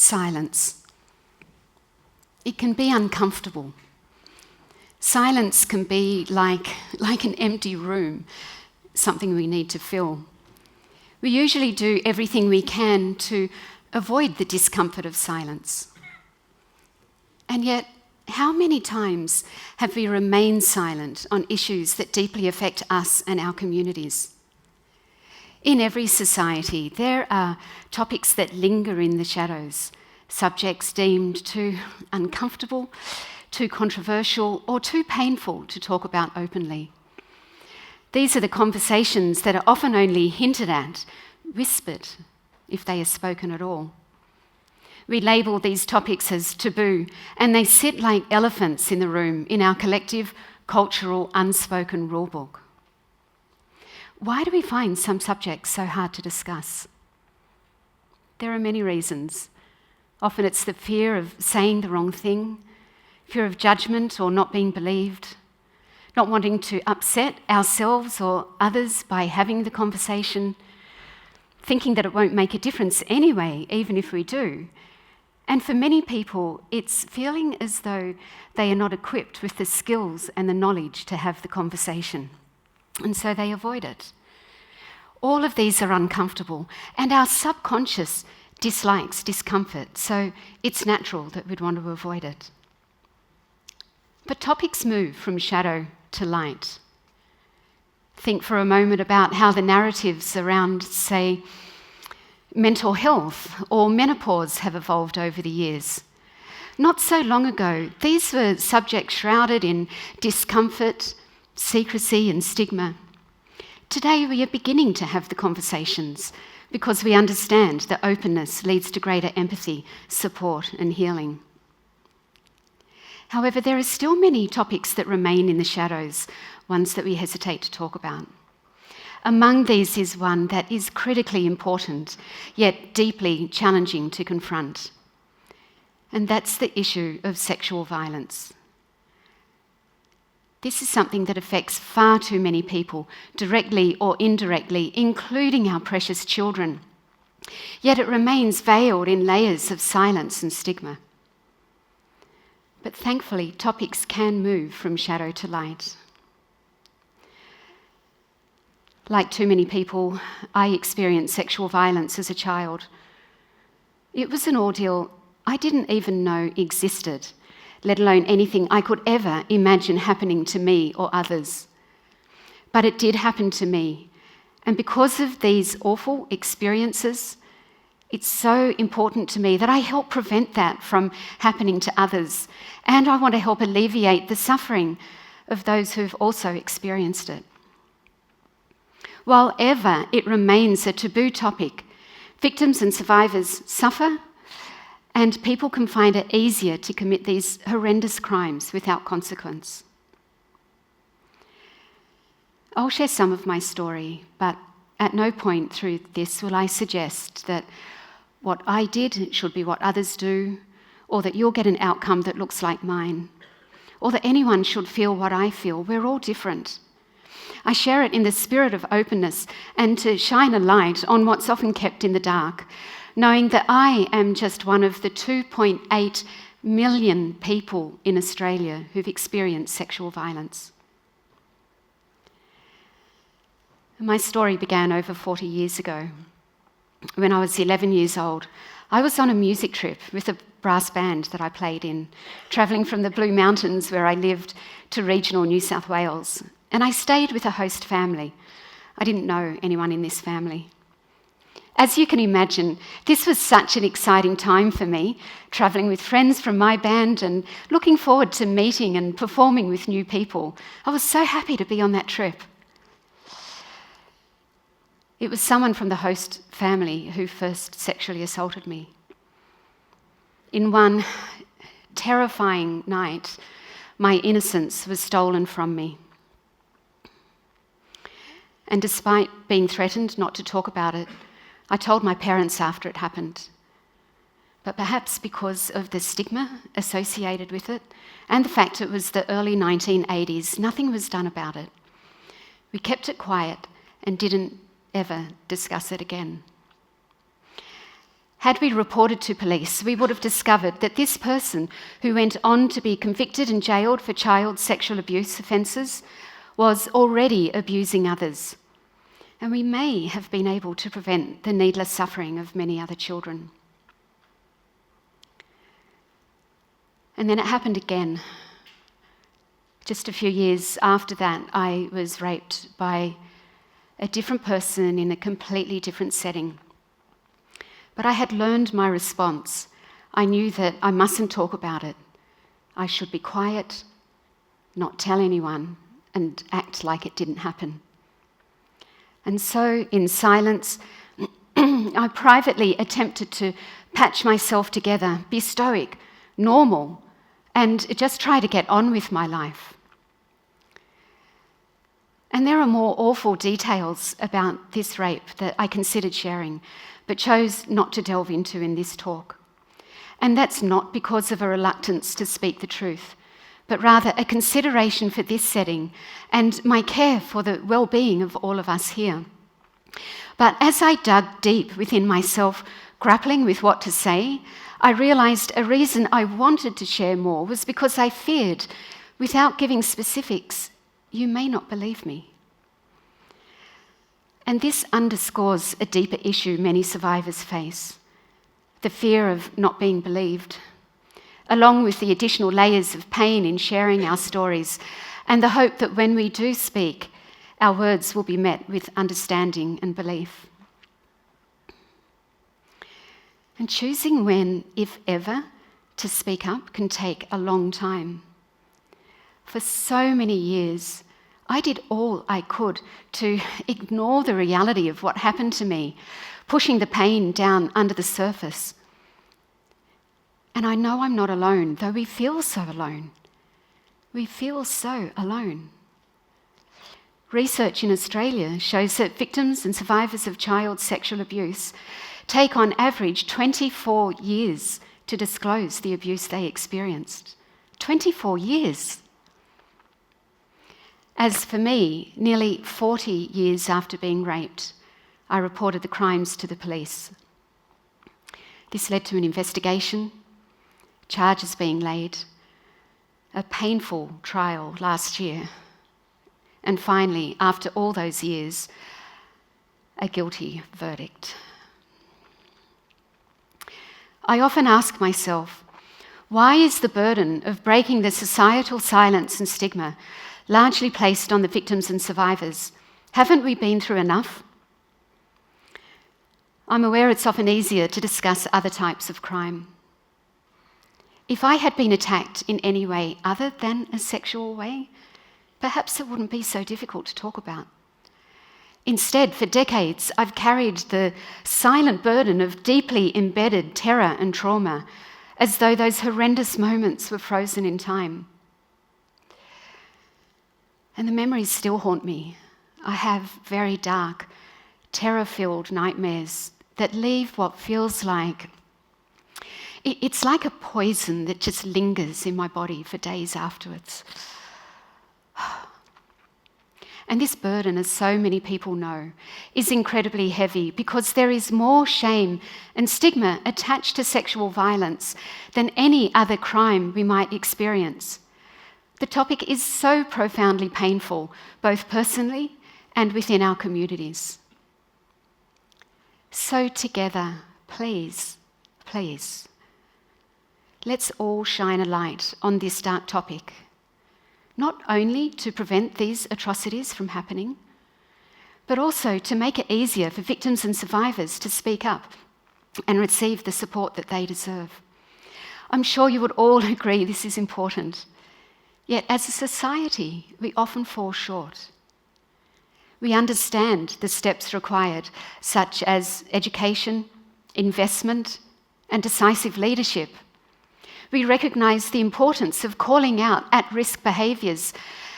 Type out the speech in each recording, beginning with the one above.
silence. It can be uncomfortable. Silence can be like an empty room, something we need to fill. We usually do everything we can to avoid the discomfort of silence. And yet, how many times have we remained silent on issues that deeply affect us and our communities? In every society, there are topics that linger in the shadows, subjects deemed too uncomfortable, too controversial, or too painful to talk about openly. These are the conversations that are often only hinted at, whispered, if they are spoken at all. We label these topics as taboo, and they sit like elephants in the room in our collective, cultural, unspoken rulebook. Why do we find some subjects so hard to discuss? There are many reasons. Often it's the fear of saying the wrong thing, fear of judgment or not being believed, not wanting to upset ourselves or others by having the conversation, thinking that it won't make a difference anyway, even if we do. And for many people, it's feeling as though they are not equipped with the skills and the knowledge to have the conversation, and so they avoid it. All of these are uncomfortable, and our subconscious dislikes discomfort, so it's natural that we'd want to avoid it. But topics move from shadow to light. Think for a moment about how the narratives around, say, mental health or menopause have evolved over the years. Not so long ago, these were subjects shrouded in discomfort, secrecy, and stigma. Today, we are beginning to have the conversations because we understand that openness leads to greater empathy, support, and healing. However, there are still many topics that remain in the shadows, ones that we hesitate to talk about. Among these is one that is critically important, yet deeply challenging to confront. And that's the issue of sexual violence. This is something that affects far too many people, directly or indirectly, including our precious children. Yet it remains veiled in layers of silence and stigma. But thankfully, topics can move from shadow to light. Like too many people, I experienced sexual violence as a child. It was an ordeal I didn't even know existed, let alone anything I could ever imagine happening to me or others. But it did happen to me, and because of these awful experiences, it's so important to me that I help prevent that from happening to others, and I want to help alleviate the suffering of those who've also experienced it. While ever it remains a taboo topic, victims and survivors suffer, and people can find it easier to commit these horrendous crimes without consequence. I'll share some of my story, but at no point through this will I suggest that what I did should be what others do, or that you'll get an outcome that looks like mine, or that anyone should feel what I feel. We're all different. I share it in the spirit of openness and to shine a light on what's often kept in the dark, knowing that I am just one of the 2.8 million people in Australia who've experienced sexual violence. My story began over 40 years ago. When I was 11 years old, I was on a music trip with a brass band that I played in, travelling from the Blue Mountains where I lived to regional New South Wales. And I stayed with a host family. I didn't know anyone in this family. As you can imagine, this was such an exciting time for me, travelling with friends from my band and looking forward to meeting and performing with new people. I was so happy to be on that trip. It was someone from the host family who first sexually assaulted me. In one terrifying night, my innocence was stolen from me. And despite being threatened not to talk about it, I told my parents after it happened. But perhaps because of the stigma associated with it and the fact it was the early 1980s, nothing was done about it. We kept it quiet and didn't ever discuss it again. Had we reported to police, we would have discovered that this person, who went on to be convicted and jailed for child sexual abuse offences, was already abusing others. And we may have been able to prevent the needless suffering of many other children. And then it happened again. Just a few years after that, I was raped by a different person in a completely different setting. But I had learned my response. I knew that I mustn't talk about it. I should be quiet, not tell anyone, and act like it didn't happen. And so, in silence, I privately attempted to patch myself together, be stoic, normal, and just try to get on with my life. And there are more awful details about this rape that I considered sharing, but chose not to delve into in this talk. And that's not because of a reluctance to speak the truth, but rather a consideration for this setting and my care for the well-being of all of us here. But as I dug deep within myself, grappling with what to say, I realised a reason I wanted to share more was because I feared, without giving specifics, you may not believe me. And this underscores a deeper issue many survivors face: the fear of not being believed, along with the additional layers of pain in sharing our stories, and the hope that when we do speak, our words will be met with understanding and belief. And choosing when, if ever, to speak up can take a long time. For so many years, I did all I could to ignore the reality of what happened to me, pushing the pain down under the surface. And I know I'm not alone, though we feel so alone. We feel so alone. Research in Australia shows that victims and survivors of child sexual abuse take on average 24 years to disclose the abuse they experienced. 24 years. As for me, nearly 40 years after being raped, I reported the crimes to the police. This led to an investigation, charges being laid, a painful trial last year, and finally, after all those years, a guilty verdict. I often ask myself, why is the burden of breaking the societal silence and stigma largely placed on the victims and survivors? Haven't we been through enough? I'm aware it's often easier to discuss other types of crime. If I had been attacked in any way other than a sexual way, perhaps it wouldn't be so difficult to talk about. Instead, for decades, I've carried the silent burden of deeply embedded terror and trauma, as though those horrendous moments were frozen in time. And the memories still haunt me. I have very dark, terror-filled nightmares that leave what feels like... It's like a poison that just lingers in my body for days afterwards. And this burden, as so many people know, is incredibly heavy because there is more shame and stigma attached to sexual violence than any other crime we might experience. The topic is so profoundly painful, both personally and within our communities. So together, please, let's all shine a light on this dark topic, not only to prevent these atrocities from happening, but also to make it easier for victims and survivors to speak up and receive the support that they deserve. I'm sure you would all agree this is important. Yet as a society, we often fall short. We understand the steps required, such as education, investment, and decisive leadership. We recognise the importance of calling out at-risk behaviours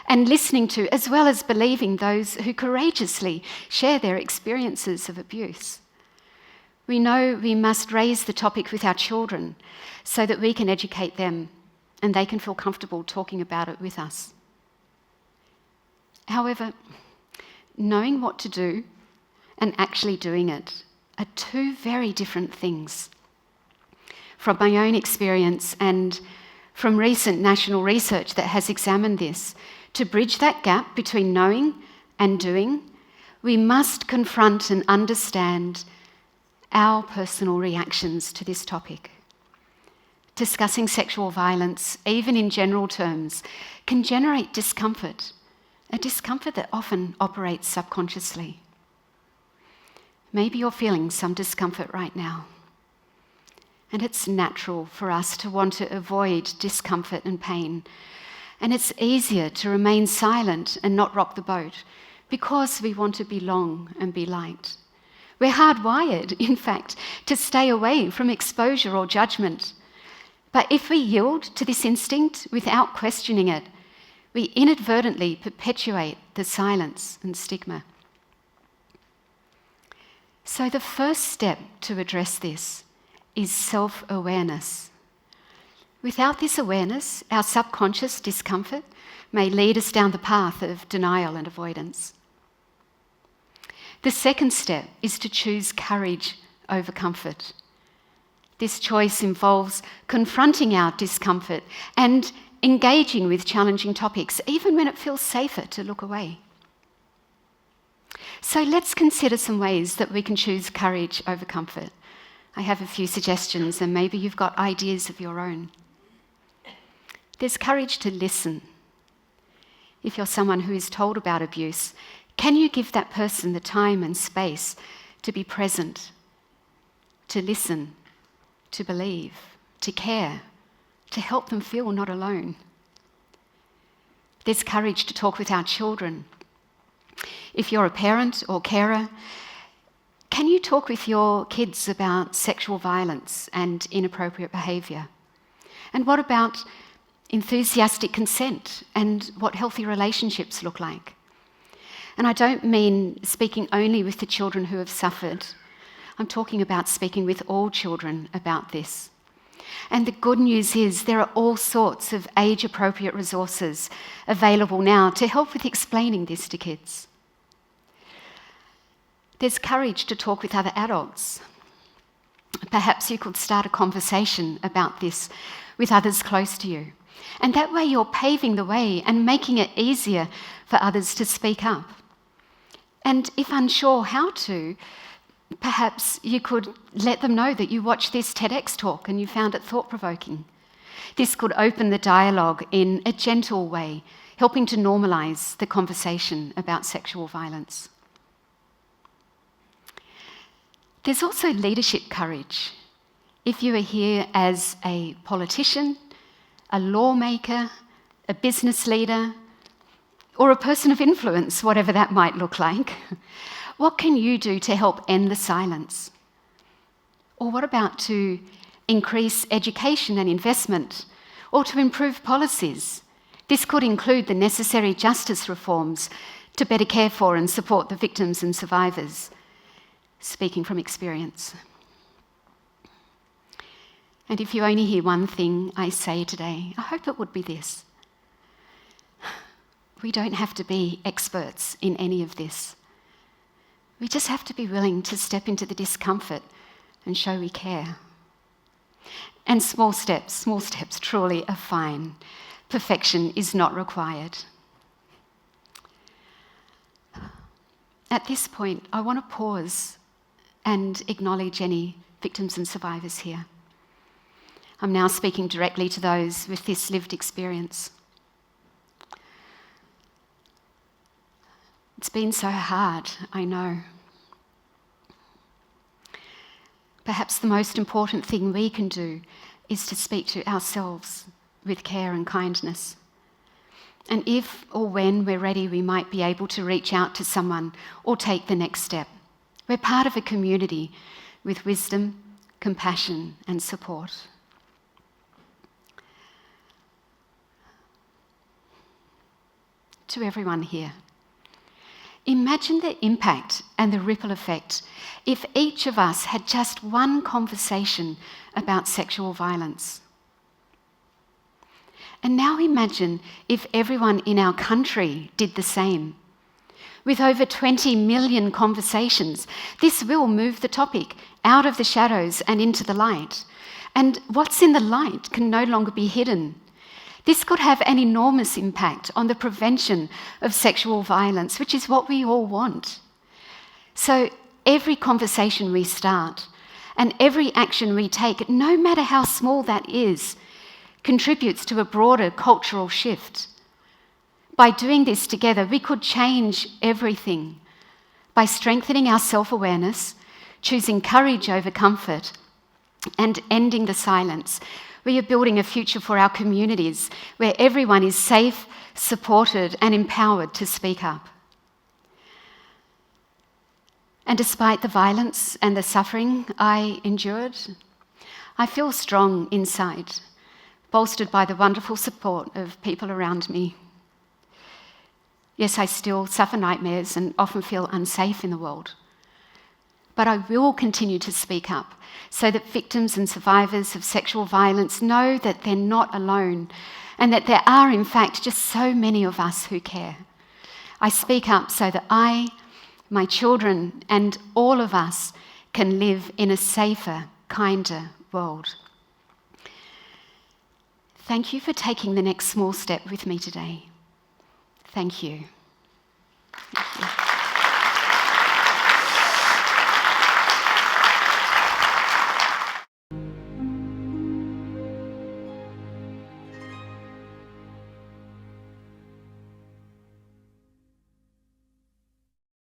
and listening to, as well as believing, those who courageously share their experiences of abuse. We know we must raise the topic with our children so that we can educate them and they can feel comfortable talking about it with us. However, knowing what to do and actually doing it are two very different things. from my own experience and from recent national research that has examined this, to bridge that gap between knowing and doing, we must confront and understand our personal reactions to this topic. Discussing sexual violence, even in general terms, can generate discomfort, a discomfort that often operates subconsciously. Maybe you're feeling some discomfort right now. And it's natural for us to want to avoid discomfort and pain. And it's easier to remain silent and not rock the boat because we want to belong and be liked. We're hardwired, in fact, to stay away from exposure or judgment. But if we yield to this instinct without questioning it, we inadvertently perpetuate the silence and stigma. So the first step to address this is self-awareness. Without this awareness, our subconscious discomfort may lead us down the path of denial and avoidance. The second step is to choose courage over comfort. This choice involves confronting our discomfort and engaging with challenging topics, even when it feels safer to look away. So let's consider some ways that we can choose courage over comfort. I have a few suggestions, and maybe you've got ideas of your own. There's courage to listen. If you're someone who is told about abuse, can you give that person the time and space to be present, to listen, to believe, to care, to help them feel not alone? There's courage to talk with our children. If you're a parent or carer, can you talk with your kids about sexual violence and inappropriate behaviour? And what about enthusiastic consent and what healthy relationships look like? And I don't mean speaking only with the children who have suffered. I'm talking about speaking with all children about this. And the good news is there are all sorts of age-appropriate resources available now to help with explaining this to kids. There's courage to talk with other adults. Perhaps you could start a conversation about this with others close to you. And that way you're paving the way and making it easier for others to speak up. And if unsure how to, perhaps you could let them know that you watched this TEDx talk and you found it thought-provoking. This could open the dialogue in a gentle way, helping to normalise the conversation about sexual violence. There's also leadership courage. If you are here as a politician, a lawmaker, a business leader, or a person of influence, whatever that might look like, what can you do to help end the silence? Or what about to increase education and investment, or to improve policies? This could include the necessary justice reforms to better care for and support the victims and survivors, speaking from experience. And if you only hear one thing I say today, I hope it would be this. We don't have to be experts in any of this. We just have to be willing to step into the discomfort and show we care. And small steps truly are fine. Perfection is not required. At this point, I want to pause and acknowledge any victims and survivors here. I'm now speaking directly to those with this lived experience. It's been so hard, I know. Perhaps the most important thing we can do is to speak to ourselves with care and kindness. And if or when we're ready, we might be able to reach out to someone or take the next step. We're part of a community with wisdom, compassion, and support. To everyone here, imagine the impact and the ripple effect if each of us had just one conversation about sexual violence. And now imagine if everyone in our country did the same. With over 20 million conversations, this will move the topic out of the shadows and into the light. And what's in the light can no longer be hidden. This could have an enormous impact on the prevention of sexual violence, which is what we all want. So every conversation we start and every action we take, no matter how small that is, contributes to a broader cultural shift. By doing this together, we could change everything. By strengthening our self-awareness, choosing courage over comfort, and ending the silence, we are building a future for our communities where everyone is safe, supported, and empowered to speak up. And despite the violence and the suffering I endured, I feel strong inside, bolstered by the wonderful support of people around me. Yes, I still suffer nightmares and often feel unsafe in the world. But I will continue to speak up so that victims and survivors of sexual violence know that they're not alone and that there are, in fact, just so many of us who care. I speak up so that I, my children, and all of us can live in a safer, kinder world. Thank you for taking the next small step with me today. Thank you. Thank you.